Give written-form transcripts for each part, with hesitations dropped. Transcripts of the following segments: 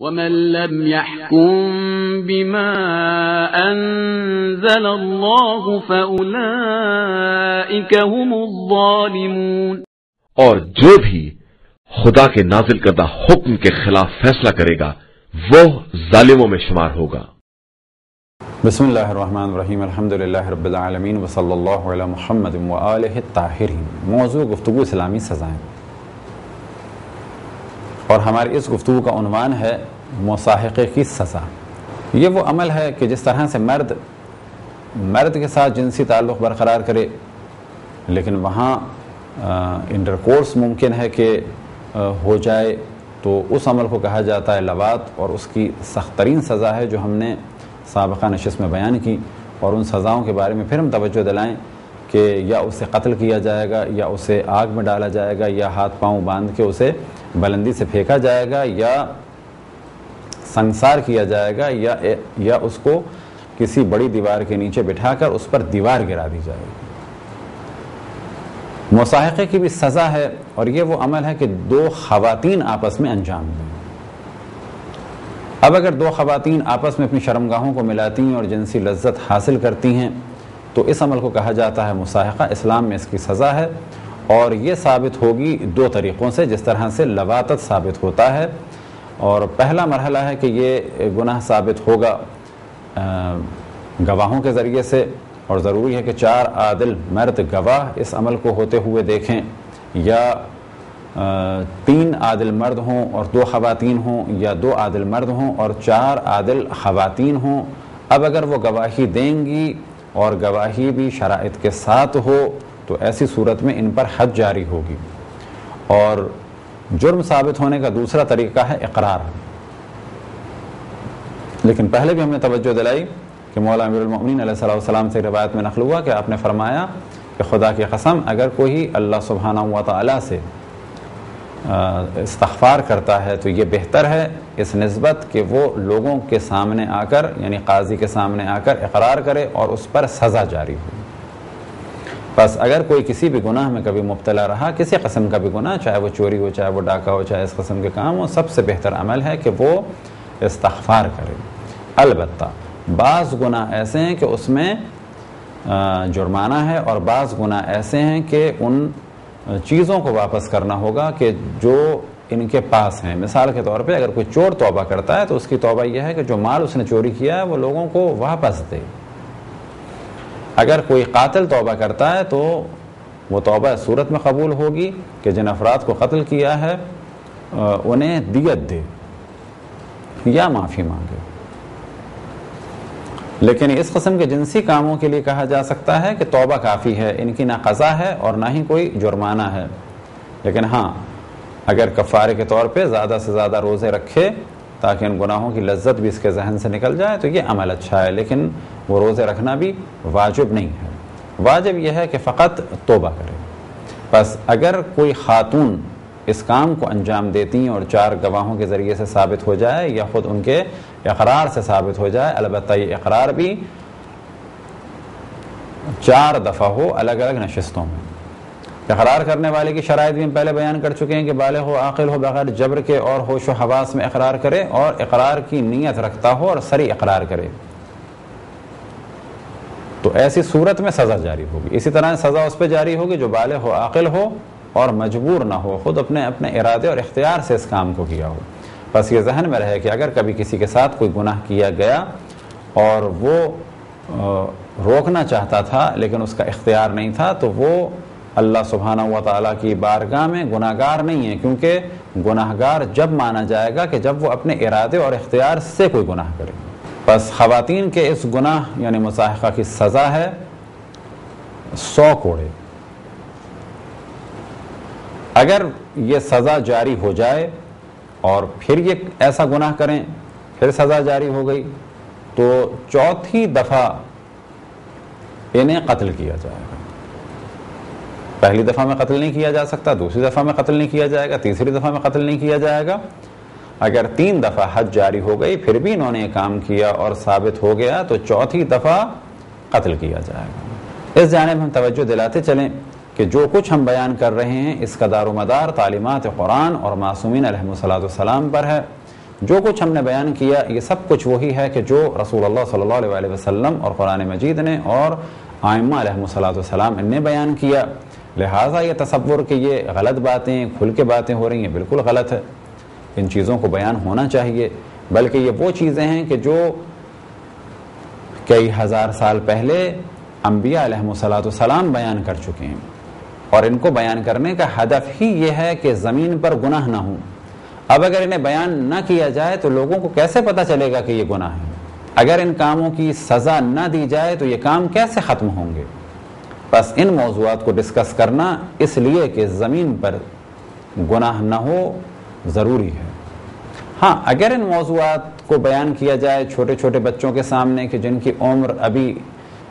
ومن لم يحكم بما أنزل الله فأولئك هم الظالمون، اور جو بھی خدا کے نازل کردہ حکم کے خلاف فیصلہ کرے گا وہ ظالموں میں شمار ہوگا۔ بسم اللہ الرحمن الرحیم، الحمدللہ رب العالمین وصلی اللہ علی محمد وآلہ الطاہرین۔ موضوع گفتگو اسلامی سزائیں، اور ہماری اس گفتگو کا عنوان ہے مصاحقے کی سزا۔ یہ وہ عمل ہے کہ جس طرح سے مرد کے ساتھ جنسی تعلق برقرار کرے، لیکن وہاں انٹرکورس ممکن ہے کہ ہو جائے، تو اس عمل کو کہا جاتا ہے لواط، اور اس کی سخت ترین سزا ہے جو ہم نے سابقہ نشست میں بیان کی، اور ان سزاؤں کے بارے میں پھر ہم توجہ دلائیں کہ یا اسے قتل کیا جائے گا، یا اسے آگ میں ڈالا جائے گا، یا ہاتھ پاؤں باندھ کے اسے بلندی سے پھینکا جائے گا، یا سنسار کیا جائے گا، یا اس کو کسی بڑی دیوار کے نیچے بٹھا کر اس پر دیوار گرا دی جائے گی۔ مصاحقے کی بھی سزا ہے، اور یہ وہ عمل ہے کہ دو خواتین آپس میں انجام دیں۔ اب اگر دو خواتین آپس میں اپنی شرمگاہوں کو ملاتی ہیں اور جنسی لذت حاصل کرتی ہیں تو اس عمل کو کہا جاتا ہے مصاحقہ۔ اسلام میں اس کی سزا ہے، اور یہ ثابت ہوگی دو طریقوں سے، جس طرح سے لواطت ثابت ہوتا ہے۔ اور پہلا مرحلہ ہے کہ یہ گناہ ثابت ہوگا گواہوں کے ذریعے سے، اور ضروری ہے کہ 4 عادل مرد گواہ اس عمل کو ہوتے ہوئے دیکھیں، یا 3 عادل مرد ہوں اور 2 خواتین ہوں، یا 2 عادل مرد ہوں اور 4 عادل خواتین ہوں۔ اب اگر وہ گواہی دیں گی اور گواہی بھی شرائط کے ساتھ ہو تو ایسی صورت میں ان پر حد جاری ہوگی۔ اور جرم ثابت ہونے کا دوسرا طریقہ ہے اقرار۔ لیکن پہلے بھی ہم نے توجہ دلائی کہ مولا امیر المؤمنین علیہ السلام سے روایت میں نقل ہوا کہ آپ نے فرمایا کہ خدا کی قسم اگر کوئی اللہ سبحانہ و تعالیٰ سے استغفار کرتا ہے تو یہ بہتر ہے اس نسبت کہ وہ لوگوں کے سامنے آ کر، یعنی قاضی کے سامنے آ کر اقرار کرے اور اس پر سزا جاری ہو۔ بس اگر کوئی کسی بھی گناہ میں کبھی مبتلا رہا، کسی قسم کا بھی گناہ، چاہے وہ چوری ہو، چاہے وہ ڈاکہ ہو، چاہے اس قسم کے کام ہو، سب سے بہتر عمل ہے کہ وہ استغفار کرے۔ البتہ بعض گناہ ایسے ہیں کہ اس میں جرمانہ ہے، اور بعض گناہ ایسے ہیں کہ ان چیزوں کو واپس کرنا ہوگا کہ جو ان کے پاس ہیں۔ مثال کے طور پہ اگر کوئی چور توبہ کرتا ہے تو اس کی توبہ یہ ہے کہ جو مال اس نے چوری کیا ہے وہ لوگوں کو واپس دے۔ اگر کوئی قاتل توبہ کرتا ہے تو وہ توبہ اس صورت میں قبول ہوگی کہ جن افراد کو قتل کیا ہے انہیں دیت دے یا معافی مانگے۔ لیکن اس قسم کے جنسی کاموں کے لیے کہا جا سکتا ہے کہ توبہ کافی ہے، ان کی نہ قضا ہے اور نہ ہی کوئی جرمانہ ہے۔ لیکن ہاں، اگر کفارے کے طور پہ زیادہ سے زیادہ روزے رکھے تاکہ ان گناہوں کی لذت بھی اس کے ذہن سے نکل جائے تو یہ عمل اچھا ہے، لیکن وہ روزے رکھنا بھی واجب نہیں ہے۔ واجب یہ ہے کہ فقط توبہ کرے۔ بس اگر کوئی خاتون اس کام کو انجام دیتی ہیں اور 4 گواہوں کے ذریعے سے ثابت ہو جائے یا خود ان کے اقرار سے ثابت ہو جائے، البتہ یہ اقرار بھی 4 دفعہ ہو الگ الگ نشستوں میں۔ اقرار کرنے والے کی شرائط بھی ہم پہلے بیان کر چکے ہیں کہ بالغ ہو، عاقل ہو، بغیر جبر کے اور ہوش و حواس میں اقرار کرے، اور اقرار کی نیت رکھتا ہو اور صریح اقرار کرے، تو ایسی صورت میں سزا جاری ہوگی۔ اسی طرح سزا اس پہ جاری ہوگی جو بالغ ہو، عاقل ہو اور مجبور نہ ہو، خود اپنے ارادے اور اختیار سے اس کام کو کیا ہو۔ بس یہ ذہن میں رہے کہ اگر کبھی کسی کے ساتھ کوئی گناہ کیا گیا اور وہ روکنا چاہتا تھا لیکن اس کا اختیار نہیں تھا تو وہ اللہ سبحانہ و تعالیٰ کی بارگاہ میں گناہگار نہیں ہے، کیونکہ گناہگار جب مانا جائے گا کہ جب وہ اپنے ارادے اور اختیار سے کوئی گناہ کرے۔ بس خواتین کے اس گناہ یعنی مصاحقہ کی سزا ہے 100 کوڑے۔ اگر یہ سزا جاری ہو جائے اور پھر یہ ایسا گناہ کریں، پھر سزا جاری ہو گئی، تو 4تھی دفعہ انہیں قتل کیا جائے گا۔ پہلی دفعہ میں قتل نہیں کیا جا سکتا، دوسری دفعہ میں قتل نہیں کیا جائے گا، تیسری دفعہ میں قتل نہیں کیا جائے گا۔ اگر 3 دفعہ حد جاری ہو گئی پھر بھی انہوں نے یہ کام کیا اور ثابت ہو گیا تو 4تھی دفعہ قتل کیا جائے گا۔ اس جانب ہم توجہ دلاتے چلیں کہ جو کچھ ہم بیان کر رہے ہیں اس کا دار و مدار تعلیمات قرآن اور معصومین علیہ الصلوۃ والسلام پر ہے۔ جو کچھ ہم نے بیان کیا یہ سب کچھ وہی ہے کہ جو رسول اللہ صلی اللہ علیہ وسلم اور قرآن مجید نے اور ائمہ علیہم السلام ان نے بیان کیا. لہٰذا یہ تصور کہ یہ غلط باتیں کھل کے باتیں ہو رہی ہیں بالکل غلط ہے. ان چیزوں کو بیان ہونا چاہیے، بلکہ یہ وہ چیزیں ہیں کہ جو کئی ہزار سال پہلے انبیاء علیہم السلام بیان کر چکے ہیں، اور ان کو بیان کرنے کا ہدف ہی یہ ہے کہ زمین پر گناہ نہ ہوں. اب اگر انہیں بیان نہ کیا جائے تو لوگوں کو کیسے پتہ چلے گا کہ یہ گناہ ہے؟ اگر ان کاموں کی سزا نہ دی جائے تو یہ کام کیسے ختم ہوں گے؟ بس ان موضوعات کو ڈسکس کرنا اس لیے کہ زمین پر گناہ نہ ہو ضروری ہے. ہاں، اگر ان موضوعات کو بیان کیا جائے چھوٹے چھوٹے بچوں کے سامنے کہ جن کی عمر ابھی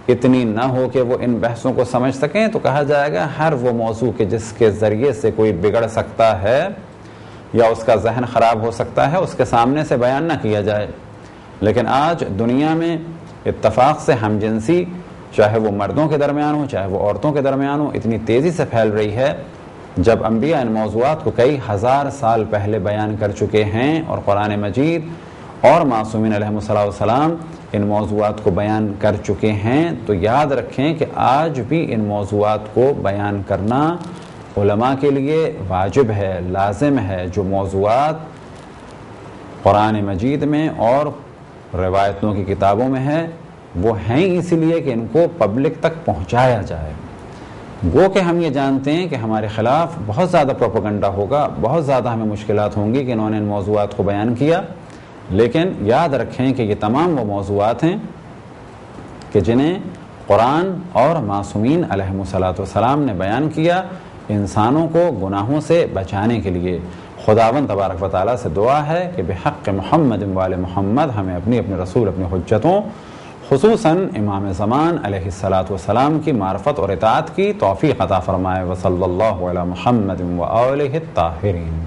اتنی نہ ہو کہ وہ ان بحثوں کو سمجھ سکیں، تو کہا جائے گا ہر وہ موضوع کہ جس کے ذریعے سے کوئی بگڑ سکتا ہے یا اس کا ذہن خراب ہو سکتا ہے اس کے سامنے سے بیان نہ کیا جائے. لیکن آج دنیا میں اتفاق سے ہم جنسی، چاہے وہ مردوں کے درمیان ہو چاہے وہ عورتوں کے درمیان ہو، اتنی تیزی سے پھیل رہی ہے، جب انبیاء ان موضوعات کو کئی ہزار سال پہلے بیان کر چکے ہیں اور قرآن مجید اور معصومین علیہم السلام ان موضوعات کو بیان کر چکے ہیں. تو یاد رکھیں کہ آج بھی ان موضوعات کو بیان کرنا علماء کے لیے واجب ہے، لازم ہے. جو موضوعات قرآن مجید میں اور روایتوں کی کتابوں میں ہے وہ ہیں اسی لیے کہ ان کو پبلک تک پہنچایا جائے. وہ کہ ہم یہ جانتے ہیں کہ ہمارے خلاف بہت زیادہ پروپیگنڈا ہوگا، بہت زیادہ ہمیں مشکلات ہوں گی کہ انہوں نے ان موضوعات کو بیان کیا، لیکن یاد رکھیں کہ یہ تمام وہ موضوعات ہیں کہ جنہیں قرآن اور معصومین علیہم السلام نے بیان کیا انسانوں کو گناہوں سے بچانے کے لیے. خداوند تبارک و تعالیٰ سے دعا ہے کہ بحق محمد وآل محمد ہمیں اپنی رسول اپنی حجتوں خصوصاً امام زمان علیہ السلام کی معرفت اور اطاعت کی توفیق عطا فرمائے. وصلی اللہ علی محمد وآلہ الطاہرین.